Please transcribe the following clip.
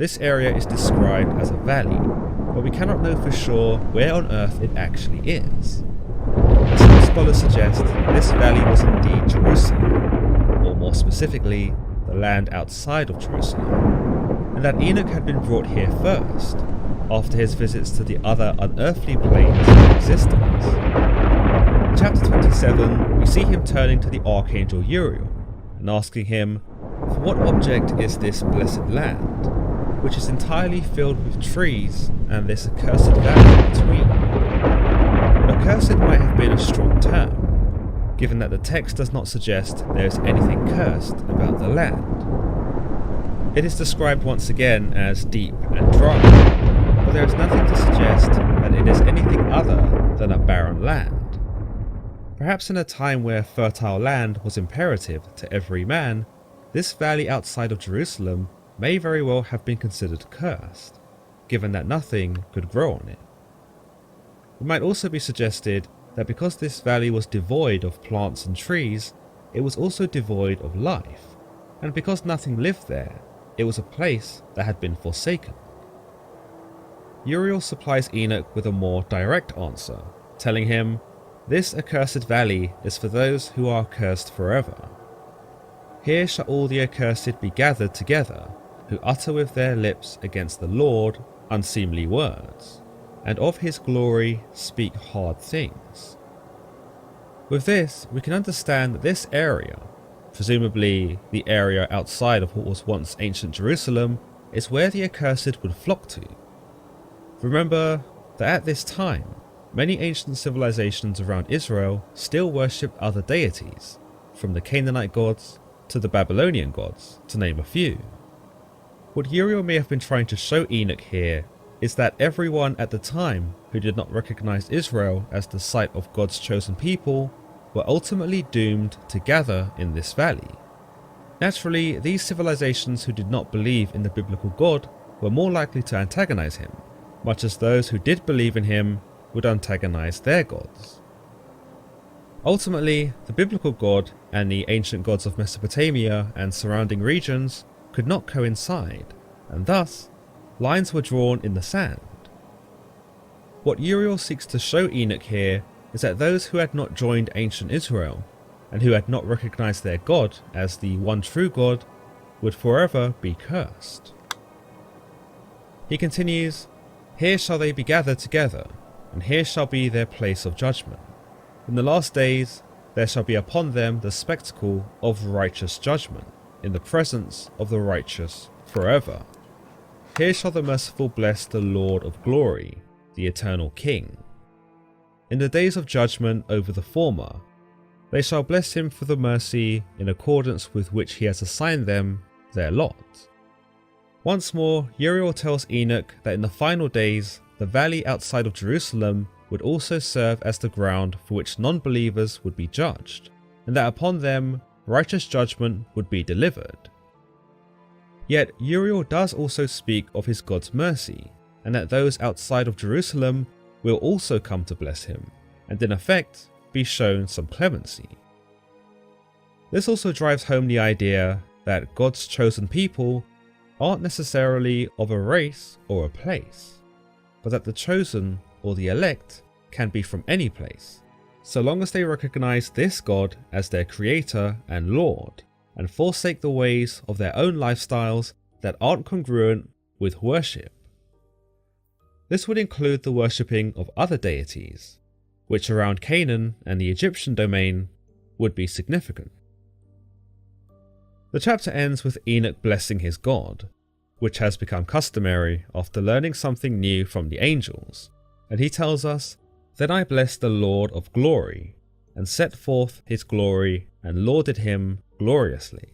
this area is described as a valley, but we cannot know for sure where on earth it actually is. Some scholars suggest this valley was indeed Jerusalem, or more specifically, the land outside of Jerusalem, and that Enoch had been brought here first, after his visits to the other unearthly planes of existence. In chapter 27, we see him turning to the Archangel Uriel and asking him, "For what object is this blessed land, which is entirely filled with trees and this accursed valley between?" Accursed might have been a strong term, given that the text does not suggest there is anything cursed about the land. It is described once again as deep and dry, but there is nothing to suggest that it is anything other than a barren land. Perhaps in a time where fertile land was imperative to every man, this valley outside of Jerusalem may very well have been considered cursed, given that nothing could grow on it. It might also be suggested that because this valley was devoid of plants and trees, it was also devoid of life, and because nothing lived there, it was a place that had been forsaken. Uriel supplies Enoch with a more direct answer, telling him, "This accursed valley is for those who are cursed forever. Here shall all the accursed be gathered together, who utter with their lips against the Lord unseemly words, and of his glory speak hard things." With this, we can understand that this area, presumably the area outside of what was once ancient Jerusalem, is where the accursed would flock to. Remember that at this time, many ancient civilizations around Israel still worshipped other deities, from the Canaanite gods to the Babylonian gods, to name a few. What Uriel may have been trying to show Enoch here is that everyone at the time who did not recognize Israel as the site of God's chosen people were ultimately doomed to gather in this valley. Naturally, these civilizations who did not believe in the biblical God were more likely to antagonize him, much as those who did believe in him would antagonize their gods. Ultimately, the biblical God and the ancient gods of Mesopotamia and surrounding regions could not coincide, and thus, lines were drawn in the sand. What Uriel seeks to show Enoch here is that those who had not joined ancient Israel, and who had not recognized their God as the one true God, would forever be cursed. He continues, "Here shall they be gathered together, and here shall be their place of judgment. In the last days there shall be upon them the spectacle of righteous judgment, in the presence of the righteous forever. Here shall the merciful bless the Lord of glory, the eternal King. In the days of judgment over the former, they shall bless him for the mercy in accordance with which he has assigned them their lot." Once more, Uriel tells Enoch that in the final days, the valley outside of Jerusalem would also serve as the ground for which non-believers would be judged, and that upon them, righteous judgment would be delivered. Yet Uriel does also speak of his God's mercy, and that those outside of Jerusalem will also come to bless him, and in effect be shown some clemency. This also drives home the idea that God's chosen people aren't necessarily of a race or a place, but that the chosen or the elect can be from any place, so long as they recognize this God as their creator and Lord, and forsake the ways of their own lifestyles that aren't congruent with worship. This would include the worshipping of other deities, which around Canaan and the Egyptian domain would be significant. The chapter ends with Enoch blessing his God, which has become customary after learning something new from the angels, and he tells us, "Then I blessed the Lord of glory, and set forth his glory, and lauded him gloriously."